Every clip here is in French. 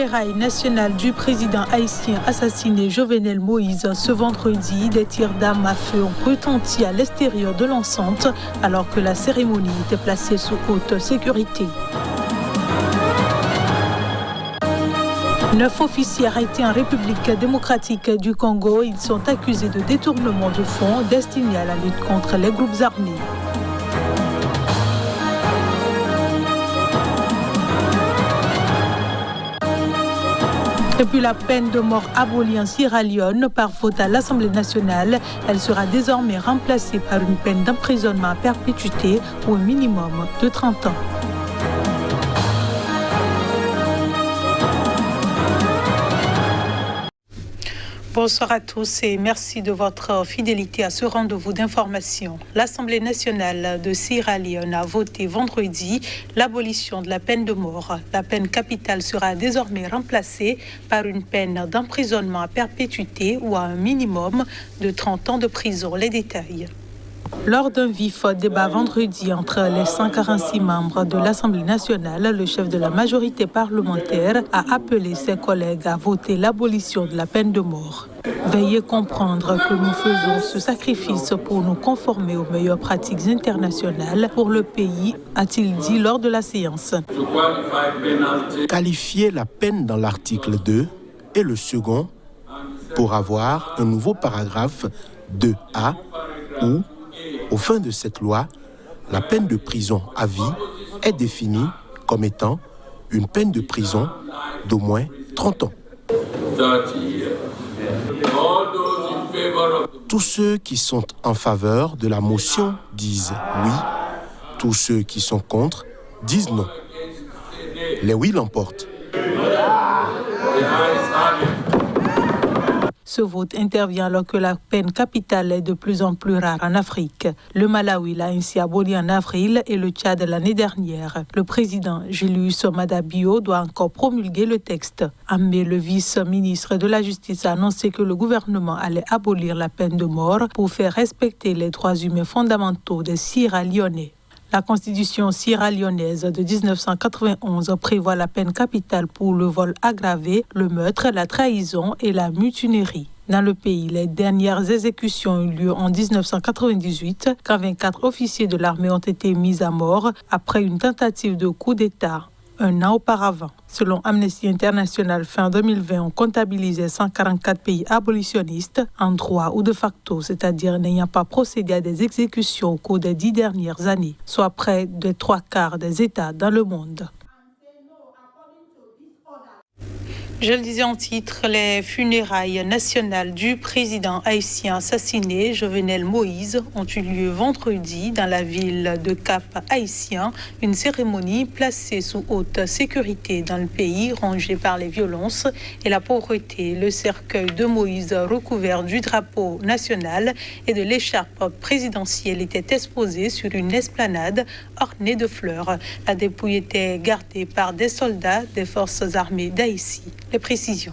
funérailles nationales du président haïtien assassiné Jovenel Moïse ce vendredi, des tirs d'armes à feu ont retenti à l'extérieur de l'enceinte alors que la cérémonie était placée sous haute sécurité. 9 officiers arrêtés en République démocratique du Congo. Ils sont accusés de détournement de fonds destinés à la lutte contre les groupes armés. Et puis la peine de mort abolie en Sierra Leone par vote à l'Assemblée nationale. Elle sera désormais remplacée par une peine d'emprisonnement à perpétuité ou un minimum de 30 ans. Bonsoir à tous et merci de votre fidélité à ce rendez-vous d'information. L'Assemblée nationale de Sierra Leone a voté vendredi l'abolition de la peine de mort. La peine capitale sera désormais remplacée par une peine d'emprisonnement à perpétuité ou à un minimum de 30 ans de prison. Les détails. Lors d'un vif débat vendredi entre les 146 membres de l'Assemblée nationale, le chef de la majorité parlementaire a appelé ses collègues à voter l'abolition de la peine de mort. Veuillez comprendre que nous faisons ce sacrifice pour nous conformer aux meilleures pratiques internationales pour le pays, a-t-il dit lors de la séance. Qualifier la peine dans l'article 2 et le second pour avoir un nouveau paragraphe 2A où, au fin de cette loi, la peine de prison à vie est définie comme étant une peine de prison d'au moins 30 ans. Tous ceux qui sont en faveur de la motion disent oui, tous ceux qui sont contre disent non. Les oui l'emportent. Ce vote intervient alors que la peine capitale est de plus en plus rare en Afrique. Le Malawi l'a ainsi aboli en avril et le Tchad l'année dernière. Le président Julius Maada Bio doit encore promulguer le texte. En mai, le vice-ministre de la Justice a annoncé que le gouvernement allait abolir la peine de mort pour faire respecter les droits humains fondamentaux des Sierra-Léonais. La constitution sierra-léonaise de 1991 prévoit la peine capitale pour le vol aggravé, le meurtre, la trahison et la mutinerie. Dans le pays, les dernières exécutions ont eu lieu en 1998, quand 24 officiers de l'armée ont été mis à mort après une tentative de coup d'État un an auparavant. Selon Amnesty International, fin 2020, on comptabilisait 144 pays abolitionnistes en droit ou de facto, c'est-à-dire n'ayant pas procédé à des exécutions au cours des 10 dernières années, soit près des 3/4 des États dans le monde. Je le disais en titre, les funérailles nationales du président haïtien assassiné Jovenel Moïse ont eu lieu vendredi dans la ville de Cap-Haïtien. Une cérémonie placée sous haute sécurité dans le pays, rongé par les violences et la pauvreté. Le cercueil de Moïse recouvert du drapeau national et de l'écharpe présidentielle était exposé sur une esplanade ornée de fleurs. La dépouille était gardée par des soldats des forces armées d'Haïti. Les précisions.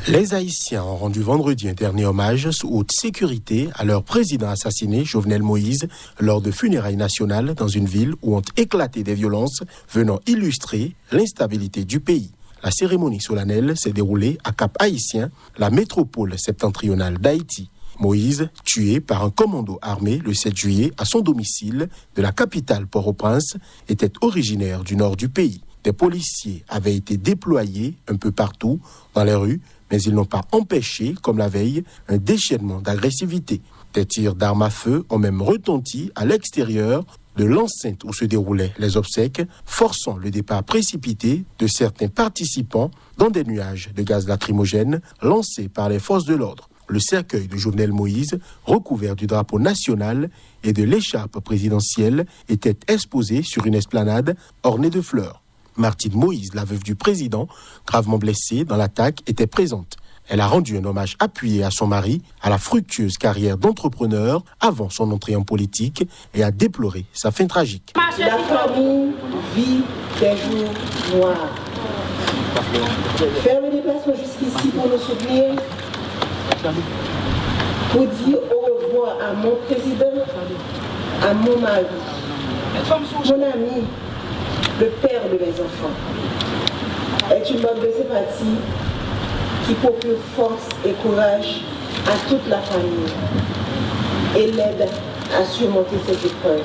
Les Haïtiens ont rendu vendredi un dernier hommage sous haute sécurité à leur président assassiné, Jovenel Moïse, lors de funérailles nationales dans une ville où ont éclaté des violences venant illustrer l'instabilité du pays. La cérémonie solennelle s'est déroulée à Cap-Haïtien, la métropole septentrionale d'Haïti. Moïse, tué par un commando armé le 7 juillet à son domicile de la capitale Port-au-Prince, était originaire du nord du pays. Des policiers avaient été déployés un peu partout dans les rues, mais ils n'ont pas empêché, comme la veille, un déchaînement d'agressivité. Des tirs d'armes à feu ont même retenti à l'extérieur de l'enceinte où se déroulaient les obsèques, forçant le départ précipité de certains participants dans des nuages de gaz lacrymogène lancés par les forces de l'ordre. Le cercueil de Jovenel Moïse, recouvert du drapeau national et de l'écharpe présidentielle, était exposé sur une esplanade ornée de fleurs. Martine Moïse, la veuve du président, gravement blessée dans l'attaque, était présente. Elle a rendu un hommage appuyé à son mari, à la fructueuse carrière d'entrepreneur avant son entrée en politique et a déploré sa fin tragique. La famille vit des jours noirs. Faire le déplacement jusqu'ici pour nous soutenir, pour dire au revoir à mon président, à mon mari, mon ami, le père de mes enfants. Est est une bande de sympathie qui procure force et courage à toute la famille et l'aide à surmonter ces épreuves.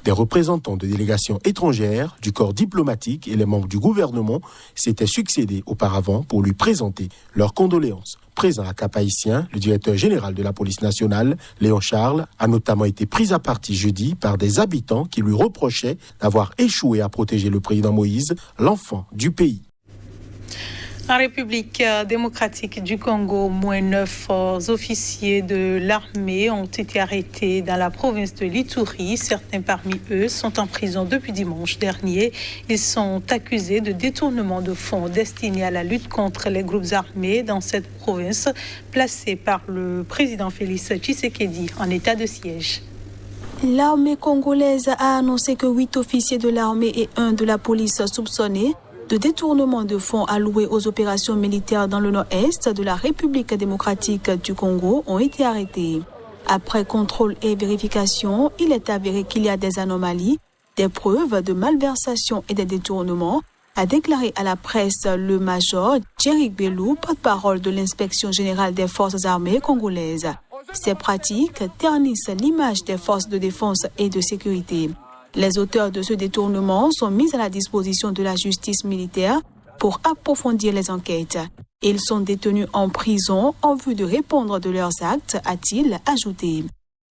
Des représentants de délégations étrangères, du corps diplomatique et les membres du gouvernement s'étaient succédés auparavant pour lui présenter leurs condoléances. Présent à Cap-Haïtien, le directeur général de la police nationale, Léon Charles, a notamment été pris à partie jeudi par des habitants qui lui reprochaient d'avoir échoué à protéger le président Moïse, l'enfant du pays. En République démocratique du Congo, moins 9 officiers de l'armée ont été arrêtés dans la province de l'Ituri. Certains parmi eux sont en prison depuis dimanche dernier. Ils sont accusés de détournement de fonds destinés à la lutte contre les groupes armés dans cette province, placée par le président Félix Tshisekedi en état de siège. L'armée congolaise a annoncé que 8 officiers de l'armée et 1 de la police soupçonnés de détournement de fonds alloués aux opérations militaires dans le nord-est de la République démocratique du Congo ont été arrêtés. Après contrôle et vérification, il est avéré qu'il y a des anomalies, des preuves de malversation et des détournements, a déclaré à la presse le major Djerik Belou, porte-parole de l'inspection générale des forces armées congolaises. Ces pratiques ternissent l'image des forces de défense et de sécurité. Les auteurs de ce détournement sont mis à la disposition de la justice militaire pour approfondir les enquêtes. Ils sont détenus en prison en vue de répondre de leurs actes, a-t-il ajouté.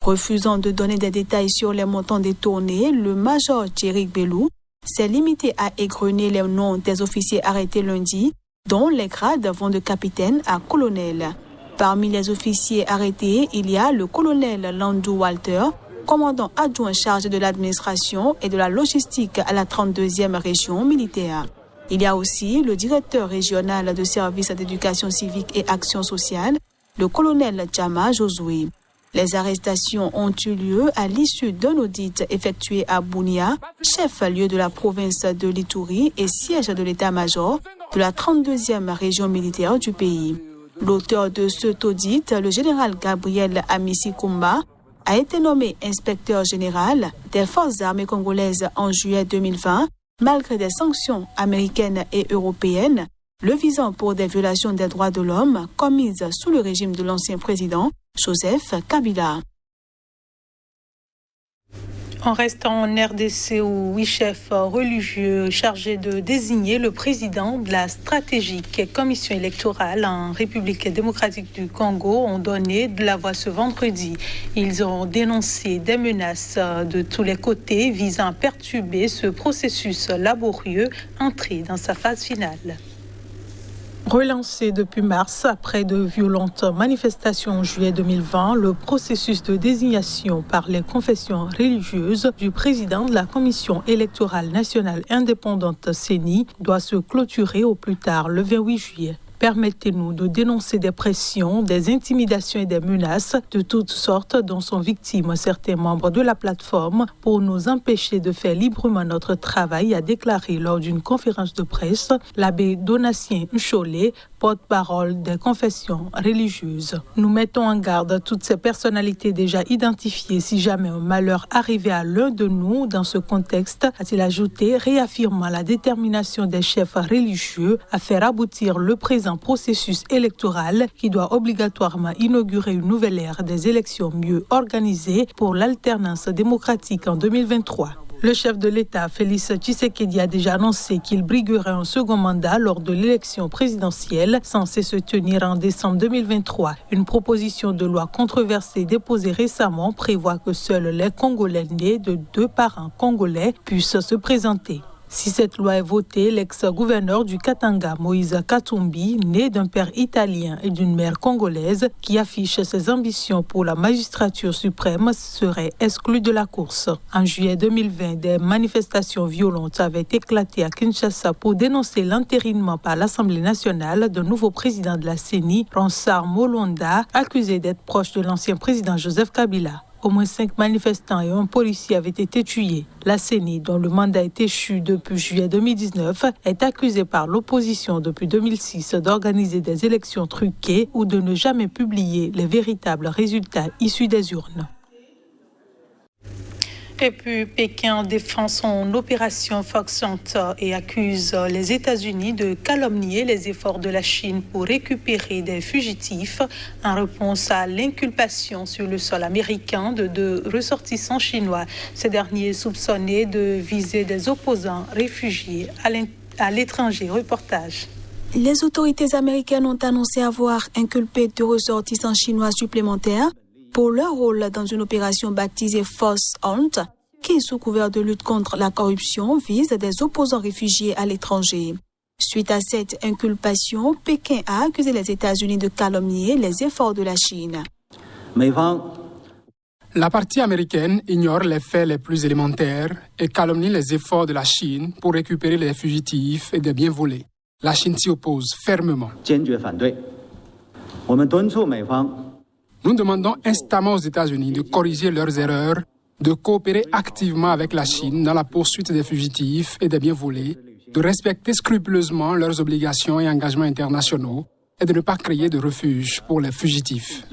Refusant de donner des détails sur les montants détournés, le major Djerik Belou s'est limité à égrener les noms des officiers arrêtés lundi, dont les grades vont de capitaine à colonel. Parmi les officiers arrêtés, il y a le colonel Landou Walter, commandant adjoint chargé de l'administration et de la logistique à la 32e région militaire. Il y a aussi le directeur régional de services d'éducation civique et action sociale, le colonel Djama Josué. Les arrestations ont eu lieu à l'issue d'un audit effectué à Bunia, chef-lieu de la province de l'Ituri et siège de l'état-major de la 32e région militaire du pays. L'auteur de cet audit, le général Gabriel Amissi Kumba, a été nommé inspecteur général des forces armées congolaises en juillet 2020, malgré des sanctions américaines et européennes, le visant pour des violations des droits de l'homme commises sous le régime de l'ancien président Joseph Kabila. On reste en RDC où 8 chefs religieux chargés de désigner le président de la stratégique commission électorale en République démocratique du Congo ont donné de la voix ce vendredi. Ils ont dénoncé des menaces de tous les côtés visant à perturber ce processus laborieux entré dans sa phase finale. Relancé depuis mars, après de violentes manifestations en juillet 2020, le processus de désignation par les confessions religieuses du président de la Commission électorale nationale indépendante CENI doit se clôturer au plus tard le 28 juillet. Permettez-nous de dénoncer des pressions, des intimidations et des menaces de toutes sortes dont sont victimes certains membres de la plateforme pour nous empêcher de faire librement notre travail, a déclaré lors d'une conférence de presse l'abbé Donatien Ncholet, porte-parole des confessions religieuses. Nous mettons en garde toutes ces personnalités déjà identifiées si jamais un malheur arrivait à l'un de nous dans ce contexte, a-t-il ajouté, réaffirmant la détermination des chefs religieux à faire aboutir le présent processus électoral qui doit obligatoirement inaugurer une nouvelle ère des élections mieux organisées pour l'alternance démocratique en 2023. Le chef de l'État, Félix Tshisekedi, a déjà annoncé qu'il briguerait un second mandat lors de l'élection présidentielle censée se tenir en décembre 2023. Une proposition de loi controversée déposée récemment prévoit que seuls les Congolais nés de 2 parents congolais puissent se présenter. Si cette loi est votée, l'ex-gouverneur du Katanga, Moïse Katumbi, né d'un père italien et d'une mère congolaise, qui affiche ses ambitions pour la magistrature suprême, serait exclu de la course. En juillet 2020, des manifestations violentes avaient éclaté à Kinshasa pour dénoncer l'entérinement par l'Assemblée nationale d'un nouveau président de la CENI, Ransard Molonda, accusé d'être proche de l'ancien président Joseph Kabila. Au moins 5 manifestants et un policier avaient été tués. La CENI, dont le mandat est échu depuis juillet 2019, est accusée par l'opposition depuis 2006 d'organiser des élections truquées ou de ne jamais publier les véritables résultats issus des urnes. Et puis Pékin défend son opération Fox Hunt et accuse les États-Unis de calomnier les efforts de la Chine pour récupérer des fugitifs en réponse à l'inculpation sur le sol américain de 2 ressortissants chinois. Ces derniers soupçonnés de viser des opposants réfugiés à l'étranger. Reportage. Les autorités américaines ont annoncé avoir inculpé 2 ressortissants chinois supplémentaires pour leur rôle dans une opération baptisée Fox Hunt, qui, sous couvert de lutte contre la corruption, vise des opposants réfugiés à l'étranger. Suite à cette inculpation, Pékin a accusé les États-Unis de calomnier les efforts de la Chine. La partie américaine ignore les faits les plus élémentaires et calomnie les efforts de la Chine pour récupérer les fugitifs et des biens volés. La Chine s'y oppose fermement. Nous demandons instamment aux États-Unis de corriger leurs erreurs, de coopérer activement avec la Chine dans la poursuite des fugitifs et des biens volés, de respecter scrupuleusement leurs obligations et engagements internationaux et de ne pas créer de refuge pour les fugitifs.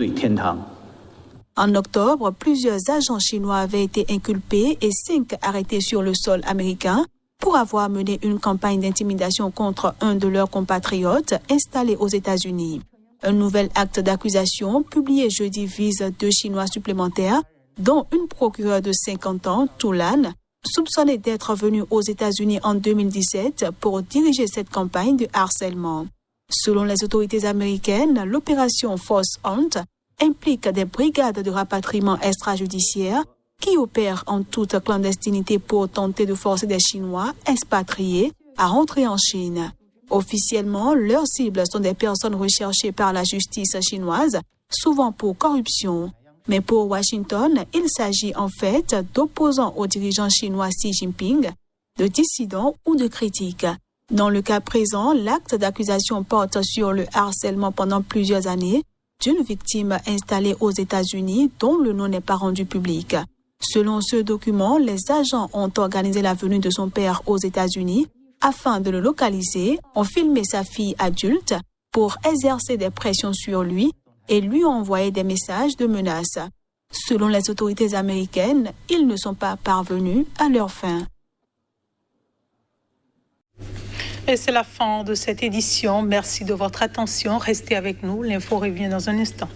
En octobre, plusieurs agents chinois avaient été inculpés et 5 arrêtés sur le sol américain pour avoir mené une campagne d'intimidation contre un de leurs compatriotes installés aux États-Unis. Un nouvel acte d'accusation publié jeudi vise 2 Chinois supplémentaires, dont une procureure de 50 ans, Tu Lan, soupçonnée d'être venue aux États-Unis en 2017 pour diriger cette campagne de harcèlement. Selon les autorités américaines, l'opération Fox Hunt implique des brigades de rapatriement extrajudiciaire qui opèrent en toute clandestinité pour tenter de forcer des Chinois expatriés à rentrer en Chine. Officiellement, leurs cibles sont des personnes recherchées par la justice chinoise, souvent pour corruption. Mais pour Washington, il s'agit en fait d'opposants au dirigeant chinois Xi Jinping, de dissidents ou de critiques. Dans le cas présent, l'acte d'accusation porte sur le harcèlement pendant plusieurs années d'une victime installée aux États-Unis dont le nom n'est pas rendu public. Selon ce document, les agents ont organisé la venue de son père aux États-Unis afin de le localiser, ont filmé sa fille adulte pour exercer des pressions sur lui et lui ont envoyé des messages de menaces. Selon les autorités américaines, ils ne sont pas parvenus à leur fin. Et c'est la fin de cette édition. Merci de votre attention. Restez avec nous. L'info revient dans un instant.